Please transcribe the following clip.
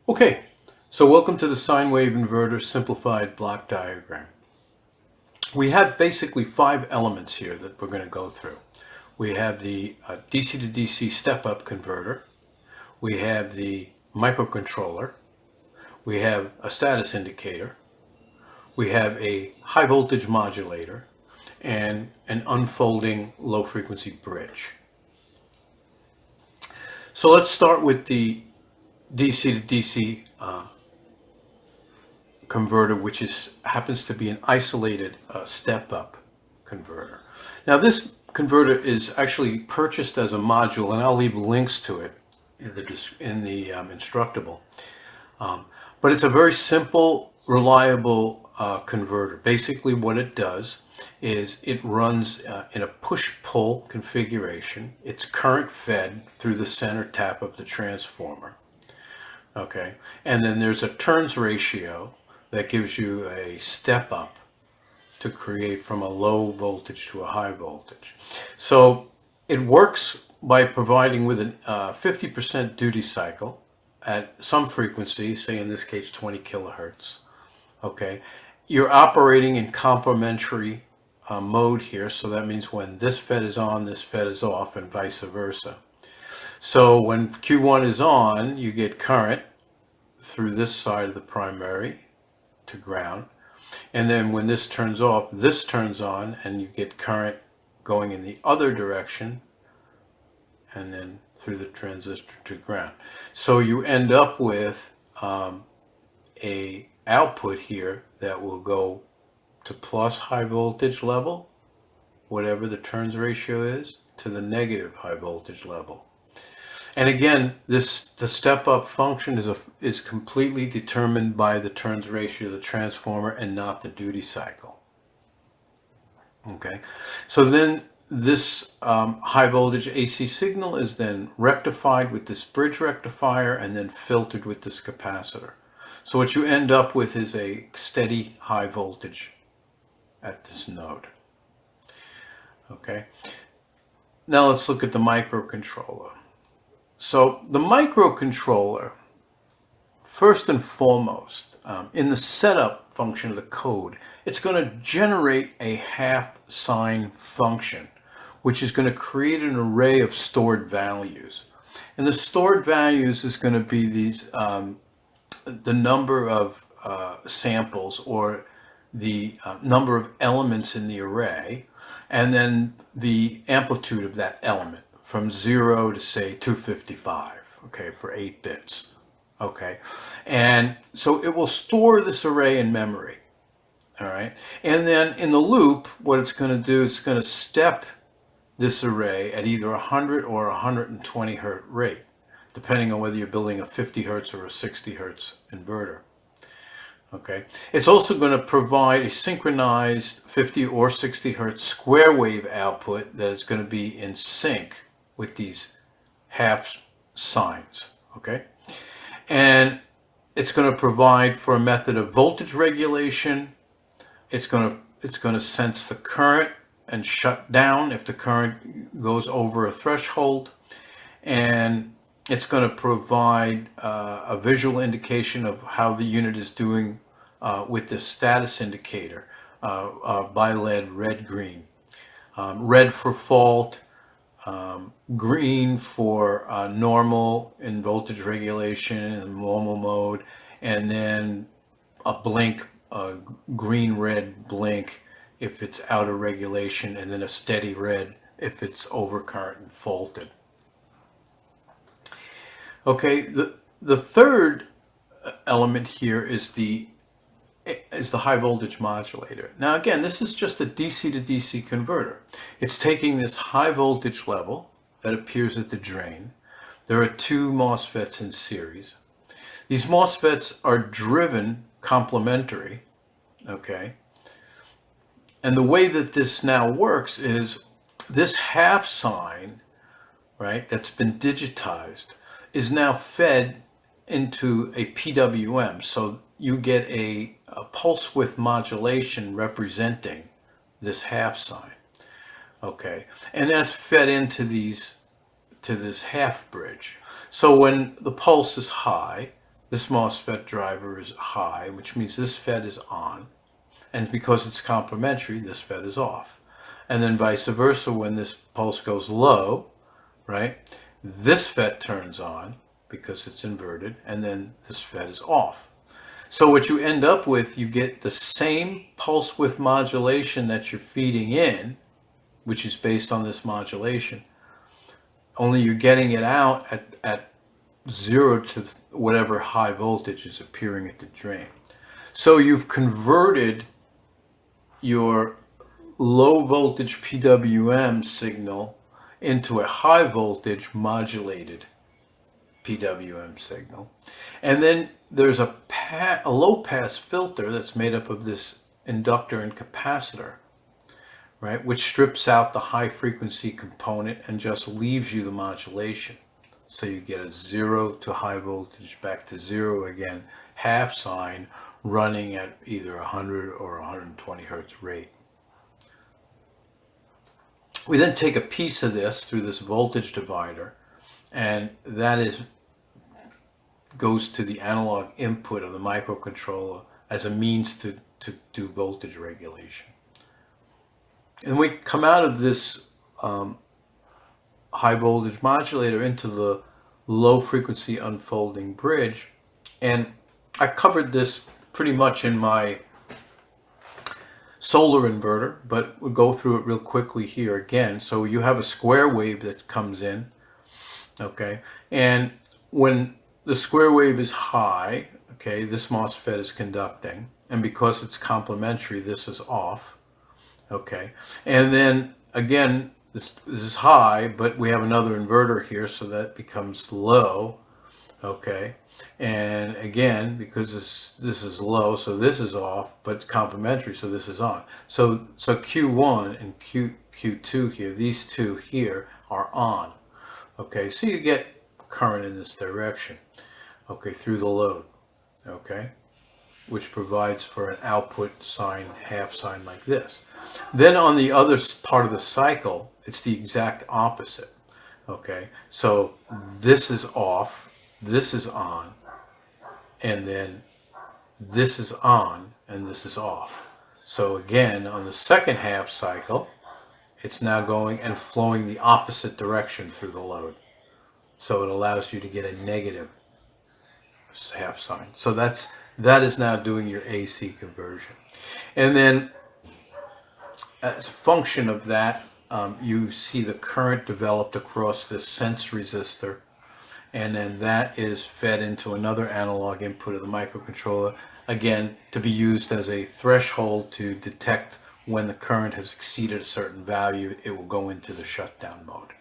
Okay, so welcome to the sine wave inverter simplified block diagram. We have basically 5 elements here that we're going to go through. We have the DC to DC step-up converter. We have the microcontroller. We have a status indicator. We have a high voltage modulator and an unfolding low frequency bridge. So let's start with the DC to DC converter, which happens to be an isolated step-up converter. Now this converter is actually purchased as a module, and I'll leave links to it in the instructable. But it's a very simple, reliable converter. Basically what it does is it runs in a push-pull configuration. It's current fed through the center tap of the transformer. Okay, and then there's a turns ratio that gives you a step up to create from a low voltage to a high voltage. So it works by providing with a 50% duty cycle at some frequency, say in this case 20 kilohertz. Okay, you're operating in complementary mode here, so that means when this FET is on, this FET is off, and vice versa. So when Q1 is on, you get current through this side of the primary to ground, and then when this turns off, this turns on, and you get current going in the other direction and then through the transistor to ground. So you end up with a output here that will go to plus high voltage level, whatever the turns ratio is, to the negative high voltage level. And again, the step-up function is completely determined by the turns ratio of the transformer and not the duty cycle. Okay, so then this high voltage AC signal is then rectified with this bridge rectifier and then filtered with this capacitor. So what you end up with is a steady high voltage at this node. Okay, now let's look at the microcontroller. So the microcontroller, first and foremost, in the setup function of the code, it's going to generate a half sine function, which is going to create an array of stored values. And the stored values is going to be these, the number of samples or the number of elements in the array, and then the amplitude of that element, from 0 to say 255, okay, for 8 bits, okay? And so it will store this array in memory, all right? And then in the loop, what it's going to do is it's going to step this array at either 100 or 120 hertz rate, depending on whether you're building a 50 hertz or a 60 hertz inverter. Okay, it's also going to provide a synchronized 50 or 60 hertz square wave output that is going to be in sync with these half sines, okay? And it's going to provide for a method of voltage regulation. It's going to sense the current and shut down if the current goes over a threshold. And it's going to provide a visual indication of how the unit is doing with the status indicator, by LED, red, green. Red for fault, green for normal in voltage regulation and normal mode, and then a blink, a green-red blink if it's out of regulation, and then a steady red if it's overcurrent and faulted. Okay, the third element here is the high voltage modulator. Now again, this is just a DC to DC converter. It's taking this high voltage level that appears at the drain. There are 2 MOSFETs in series. These MOSFETs are driven complementary, okay? And the way that this now works is this half sine, right, that's been digitized, is now fed into a PWM. So you get a pulse width modulation representing this half sine, okay? And that's fed into this half bridge. So when the pulse is high, this MOSFET driver is high, which means this FET is on. And because it's complementary, this FET is off. And then vice versa, when this pulse goes low, right, this FET turns on because it's inverted, and then this FET is off. So what you end up with, you get the same pulse width modulation that you're feeding in, which is based on this modulation, only you're getting it out at 0 to whatever high voltage is appearing at the drain. So you've converted your low voltage PWM signal into a high voltage modulated PWM signal. And then there's a low pass filter that's made up of this inductor and capacitor, right, which strips out the high frequency component and just leaves you the modulation. So you get a 0 to high voltage back to 0 again, half sine, running at either 100 or 120 hertz rate. We then take a piece of this through this voltage divider, and that goes to the analog input of the microcontroller as a means to do voltage regulation. And we come out of this high voltage modulator into the low frequency unfolding bridge, and I covered this pretty much in my solar inverter, but we'll go through it real quickly here again. So you have a square wave that comes in, okay, and when the square wave is high, okay, this MOSFET is conducting, and because it's complementary, this is off, okay, and then again, this is high, but we have another inverter here, so that becomes low, okay, and again, because this is low, so this is off, but it's complementary, so this is on. So Q1 and Q2 here, these two here are on, okay, so you get current in this direction, okay, through the load, okay, which provides for an output sine, half sine like this. Then on the other part of the cycle, it's the exact opposite, okay, so this is off, this is on, and then this is on, and this is off. So again, on the second half cycle, it's now going and flowing the opposite direction through the load. So it allows you to get a negative half sine. So that is now doing your AC conversion. And then as a function of that, you see the current developed across this sense resistor, and then that is fed into another analog input of the microcontroller, again to be used as a threshold to detect when the current has exceeded a certain value. It will go into the shutdown mode.